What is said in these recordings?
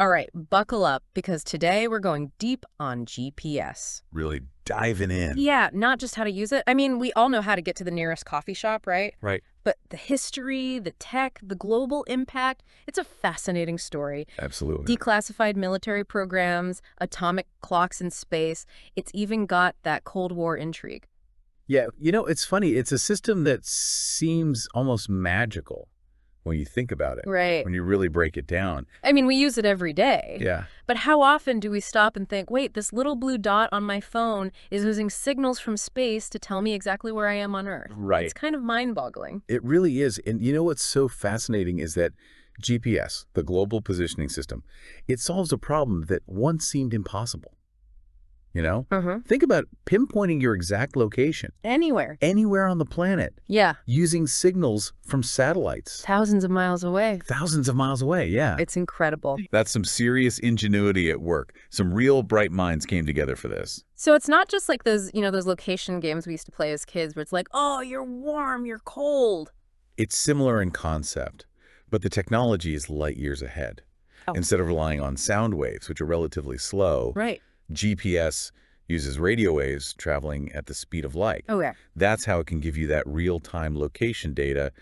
All right, buckle up, because today we're going deep on GPS. Really diving in. Yeah, not just how to use it. I mean, we all know how to get to the nearest coffee shop, right? Right. But the history, the tech, the global impact, it's a fascinating story. Absolutely. Declassified military programs, atomic clocks in space. It's even got that Cold War intrigue. Yeah, it's funny. It's a system that seems almost magical when you think about it. Right. When you really break it down. I mean, we use it every day. Yeah. But how often do we stop and think, wait, this little blue dot on my phone is using signals from space to tell me exactly where I am on Earth? Right. It's kind of mind-boggling. It really is. And you know what's so fascinating is that GPS, the Global Positioning System, it solves a problem that once seemed impossible. Think about pinpointing your exact location. Anywhere. Anywhere on the planet. Yeah. Using signals from satellites. Thousands of miles away. Thousands of miles away, yeah. It's incredible. That's some serious ingenuity at work. Some real bright minds came together for this. So it's not just like those, those location games we used to play as kids where it's like, oh, you're warm, you're cold. It's similar in concept, but the technology is light years ahead. Oh. Instead of relying on sound waves, which are relatively slow, right. GPS uses radio waves traveling at the speed of light. Oh, yeah. That's how it can give you that real-time location data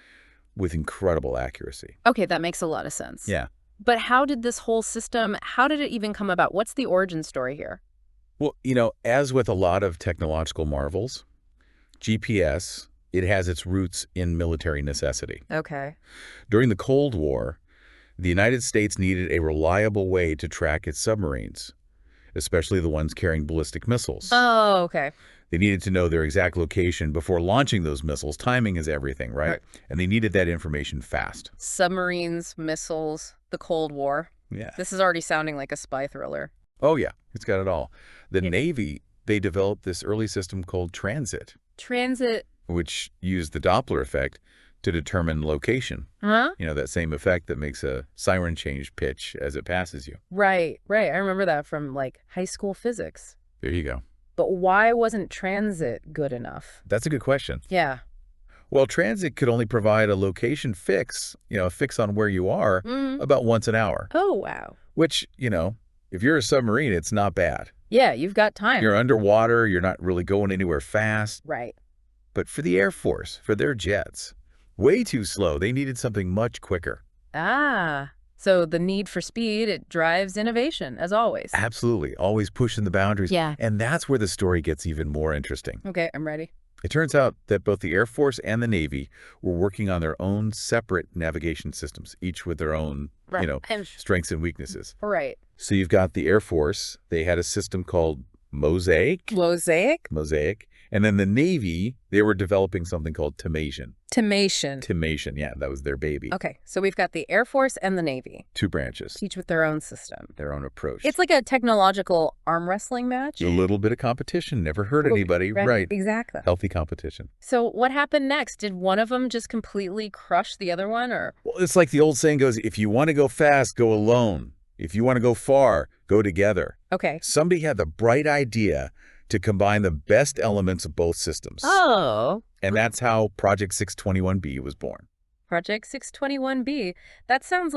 with incredible accuracy. Okay, that makes a lot of sense. Yeah. But how did this whole system, how did it even come about? What's the origin story here? Well, as with a lot of technological marvels, GPS, it has its roots in military necessity. Okay. During the Cold War, the United States needed a reliable way to track its submarines, especially the ones carrying ballistic missiles. Oh, okay. They needed to know their exact location before launching those missiles. Timing is everything, right? And they needed that information fast. Submarines, missiles, the Cold War. Yeah. This is already sounding like a spy thriller. Oh, yeah. It's got it all. The Navy, they developed this early system called transit. Transit. Which used the Doppler effect to determine location. Huh? That same effect that makes a siren change pitch as it passes you. Right. I remember that from, high school physics. There you go. But why wasn't transit good enough? That's a good question. Yeah. Well, transit could only provide a location fix, a fix on where you are about once an hour. Oh, wow. Which, if you're a submarine, it's not bad. Yeah, you've got time. You're underwater. You're not really going anywhere fast. Right. But for the Air Force, for their jets, way too slow. They needed something much quicker. Ah, so the need for speed, it drives innovation, as always. Absolutely. Always pushing the boundaries. Yeah. And that's where the story gets even more interesting. Okay, I'm ready. It turns out that both the Air Force and the Navy were working on their own separate navigation systems, each with their own, strengths and weaknesses. Right. So you've got the Air Force. They had a system called Mosaic. Mosaic? And then the Navy, they were developing something called Timation. Timation, yeah, that was their baby. Okay, so we've got the Air Force and the Navy. Two branches. Each with their own system. Their own approach. It's like a technological arm wrestling match. A little bit of competition. Never hurt anybody. Right. Exactly. Healthy competition. So what happened next? Did one of them just completely crush the other one, or? Well, it's like the old saying goes, if you want to go fast, go alone. If you want to go far, go together. Okay. Somebody had the bright idea to combine the best elements of both systems. Oh. And that's how Project 621B was born. Project 621B. That sounds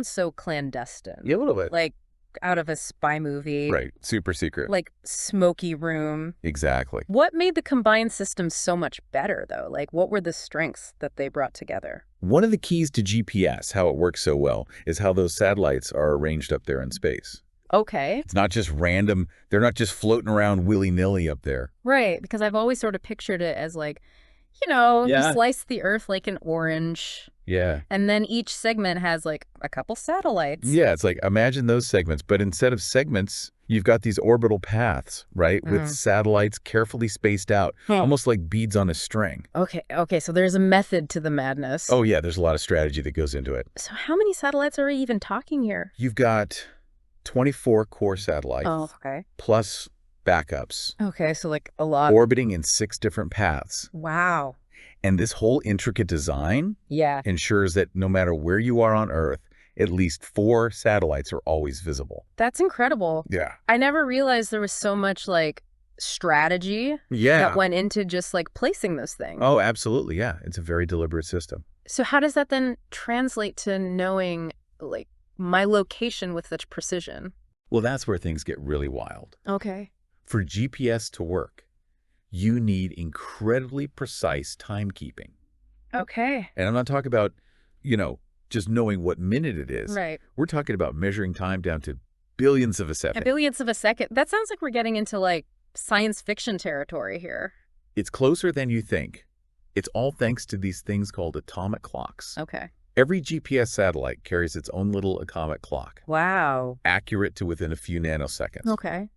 so clandestine. Yeah, a little bit. Like out of a spy movie. Right. Super secret. Like smoky room. Exactly. What made the combined system so much better, though? What were the strengths that they brought together? One of the keys to GPS, how it works so well, is how those satellites are arranged up there in space. Okay. It's not just random. They're not just floating around willy-nilly up there. Right, because I've always sort of pictured it as you slice the Earth like an orange. Yeah. And then each segment has a couple satellites. Yeah, it's imagine those segments, but instead of segments, you've got these orbital paths, right? With satellites carefully spaced out, almost like beads on a string. Okay, so there's a method to the madness. Oh, yeah, there's a lot of strategy that goes into it. So how many satellites are we even talking here? You've got 24 core satellites. Oh, okay. Plus backups. Okay, so a lot. Orbiting in 6 different paths. Wow. And this whole intricate design ensures that no matter where you are on Earth, at least 4 satellites are always visible. That's incredible. Yeah. I never realized there was so much strategy that went into just placing those things. Oh, absolutely. Yeah. It's a very deliberate system. So how does that then translate to knowing my location with such precision? Well, that's where things get really wild. Okay. For GPS to work, you need incredibly precise timekeeping. Okay. And I'm not talking about, just knowing what minute it is. Right. We're talking about measuring time down to billions of a second. Billionths of a second. That sounds like we're getting into, like, science fiction territory here. It's closer than you think. It's all thanks to these things called atomic clocks. Okay. Every GPS satellite carries its own little atomic clock, Wow. accurate to within a few nanoseconds. Okay.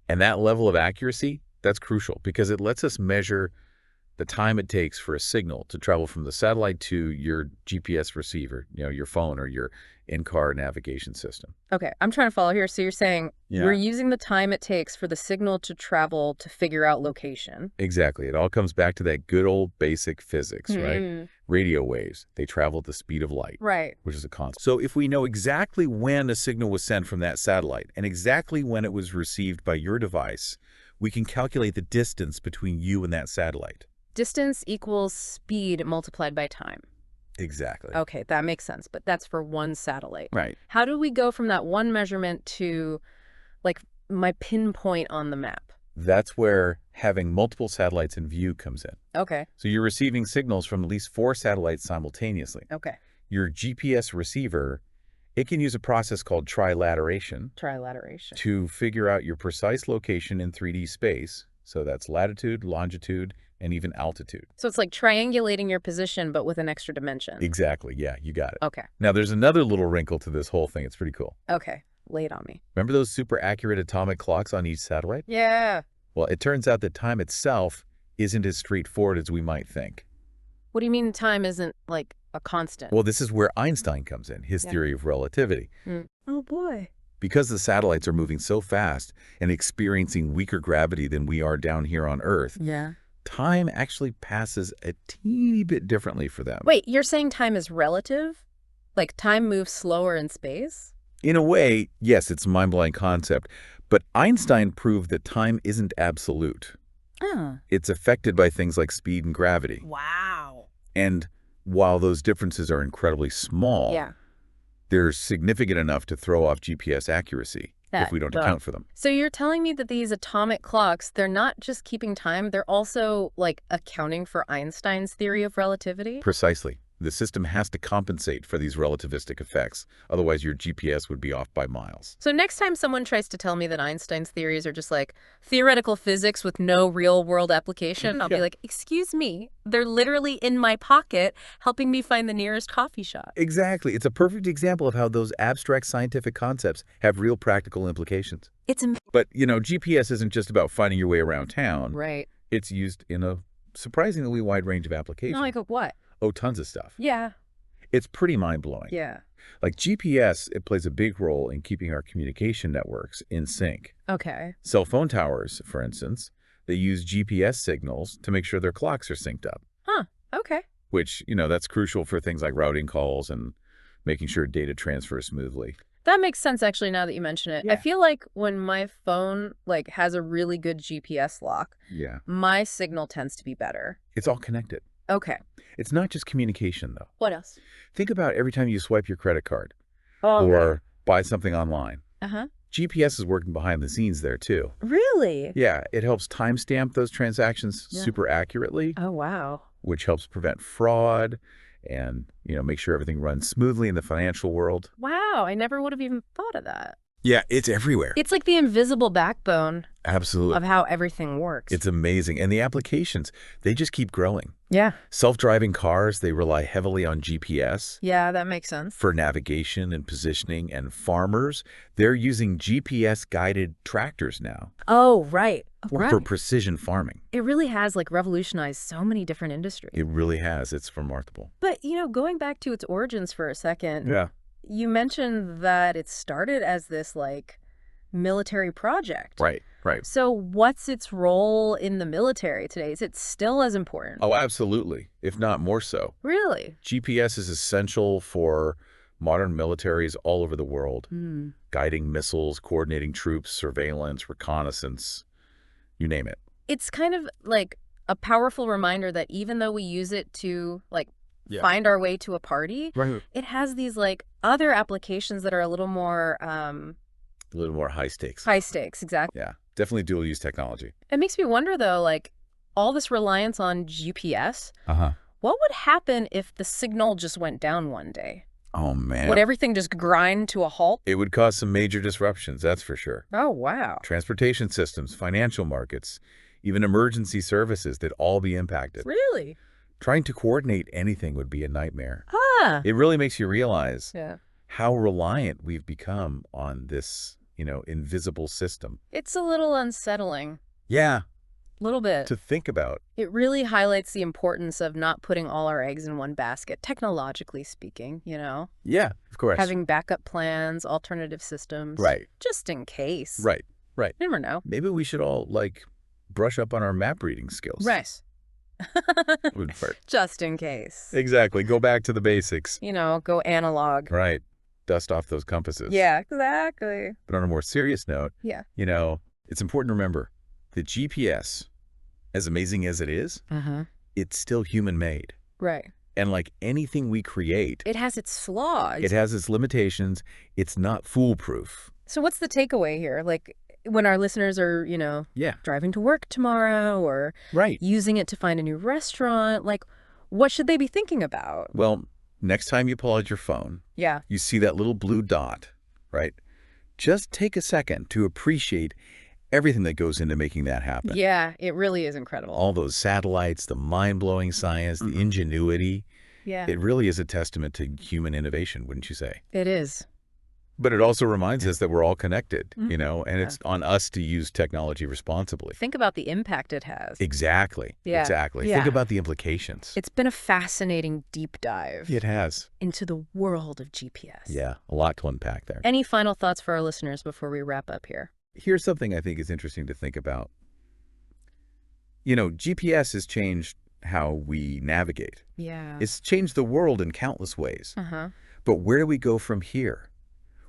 And that level of accuracy, that's crucial because it lets us measure the time it takes for a signal to travel from the satellite to your GPS receiver, your phone or your in-car navigation system. Okay, I'm trying to follow here. So you're saying we're using the time it takes for the signal to travel to figure out location. Exactly. It all comes back to that good old basic physics, right? Radio waves, they travel at the speed of light, Right. which is a constant. So if we know exactly when a signal was sent from that satellite and exactly when it was received by your device, we can calculate the distance between you and that satellite. Distance equals speed multiplied by time. Exactly. Okay, that makes sense, but that's for one satellite. Right. How do we go from that one measurement to, like, my pinpoint on the map? That's where having multiple satellites in view comes in. Okay. So you're receiving signals from at least 4 satellites simultaneously. Okay. Your GPS receiver, it can use a process called trilateration to figure out your precise location in 3D space. So that's latitude, longitude, and even altitude. So it's like triangulating your position, but with an extra dimension. Exactly. Yeah, you got it. Okay. Now, there's another little wrinkle to this whole thing. It's pretty cool. Okay. Lay it on me. Remember those super accurate atomic clocks on each satellite? Yeah. Well, it turns out that time itself isn't as straightforward as we might think. What do you mean time isn't, like, a constant? Well, this is where Einstein comes in, his theory of relativity. Oh, boy. Because the satellites are moving so fast and experiencing weaker gravity than we are down here on Earth, Yeah. time actually passes a teeny bit differently for them. Wait, you're saying time is relative? Like, time moves slower in space? In a way, yes, it's a mind-blowing concept, but Einstein proved that time isn't absolute. It's affected by things like speed and gravity. Wow. And while those differences are incredibly small, Yeah. they're significant enough to throw off GPS accuracy if we don't account for them. So you're telling me that these atomic clocks, they're not just keeping time, they're also, like, accounting for Einstein's theory of relativity? Precisely. The system has to compensate for these relativistic effects. Otherwise, your GPS would be off by miles. So next time someone tries to tell me that Einstein's theories are just, like, theoretical physics with no real-world application, I'll be like, excuse me, they're literally in my pocket helping me find the nearest coffee shop. Exactly. It's a perfect example of how those abstract scientific concepts have real practical implications. But, GPS isn't just about finding your way around town. Right. It's used in a surprisingly wide range of applications. No, like what? Oh, tons of stuff. Yeah. It's pretty mind-blowing. Yeah. Like GPS, it plays a big role in keeping our communication networks in sync. Okay. Cell phone towers, for instance, they use GPS signals to make sure their clocks are synced up. Huh. Okay. Which, that's crucial for things like routing calls and making sure data transfers smoothly. That makes sense, actually, now that you mention it. Yeah. I feel like when my phone, like, has a really good GPS lock, my signal tends to be better. It's all connected. Okay. It's not just communication, though. What else? Think about every time you swipe your credit card Oh, or buy something online. Uh-huh. GPS is working behind the scenes there, too. Really? Yeah, it helps timestamp those transactions super accurately, Oh, wow. which helps prevent fraud and, make sure everything runs smoothly in the financial world. Wow, I never would have even thought of that. Yeah, it's everywhere. It's like the invisible backbone Absolutely. of how everything works. It's amazing. And the applications, they just keep growing. Yeah. Self-driving cars, they rely heavily on GPS. Yeah, that makes sense. For navigation and positioning, and farmers, they're using GPS-guided tractors now. Oh, right. For precision farming. It really has, like, revolutionized so many different industries. It really has. It's remarkable. But, going back to its origins for a second. Yeah. You mentioned that it started as this, like, military project. Right. So what's its role in the military today? Is it still as important? Oh, absolutely, if not more so. Really? GPS is essential for modern militaries all over the world, guiding missiles, coordinating troops, surveillance, reconnaissance, you name it. It's kind of like a powerful reminder that even though we use it to, like, find our way to a party, it has these, like, other applications that are a little more A little more high stakes. high stakes, exactly. Yeah, definitely dual use technology. It makes me wonder, though, like, all this reliance on GPS, Uh-huh. what would happen if the signal just went down one day? Oh, man. Would everything just grind to a halt? It would cause some major disruptions, that's for sure. Oh, wow. Transportation systems, financial markets, even emergency services, they'd all be impacted. Really? Trying to coordinate anything would be a nightmare. Ah. It really makes you realize Yeah. how reliant we've become on this, invisible system. It's a little unsettling. Yeah, A little bit. to think about. It really highlights the importance of not putting all our eggs in one basket, technologically speaking, Yeah, of course. Having backup plans, alternative systems. Right. Just in case. Right. You never know. Maybe we should all, brush up on our map reading skills. Right. Would hurt. Just in case. Exactly. Go back to the basics. Go analog. Right. Dust off those compasses. Yeah, exactly. But on a more serious note, Yeah. it's important to remember that GPS, as amazing as it is, it's still human-made. Right. And like anything we create, It has its flaws. it has its limitations. It's not foolproof. So what's the takeaway here? Like, when our listeners are, Yeah. driving to work tomorrow or Right. using it to find a new restaurant, like, what should they be thinking about? Well, next time you pull out your phone, Yeah. you see that little blue dot, right? Just take a second to appreciate everything that goes into making that happen. Yeah, it really is incredible. All those satellites, the mind-blowing science, the ingenuity. Yeah. It really is a testament to human innovation, wouldn't you say? It is. But it also reminds us that we're all connected, and Yeah. it's on us to use technology responsibly. Think about the impact it has. Exactly. Yeah. Exactly. Yeah. Think about the implications. It's been a fascinating deep dive It has. into the world of GPS. Yeah, a lot to unpack there. Any final thoughts for our listeners before we wrap up here? Here's something I think is interesting to think about. GPS has changed how we navigate. Yeah. It's changed the world in countless ways. Uh-huh. But where do we go from here?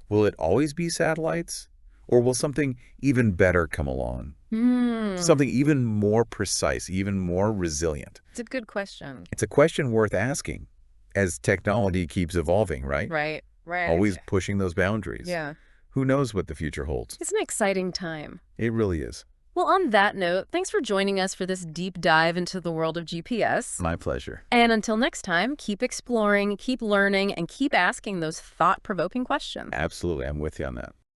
Will it always be satellites? Or will something even better come along? Something even more precise, even more resilient? It's a good question. It's a question worth asking as technology keeps evolving, right? Right. Always pushing those boundaries. Yeah. Who knows what the future holds? It's an exciting time. It really is. Well, on that note, thanks for joining us for this deep dive into the world of GPS. My pleasure. And until next time, keep exploring, keep learning, and keep asking those thought-provoking questions. Absolutely. I'm with you on that.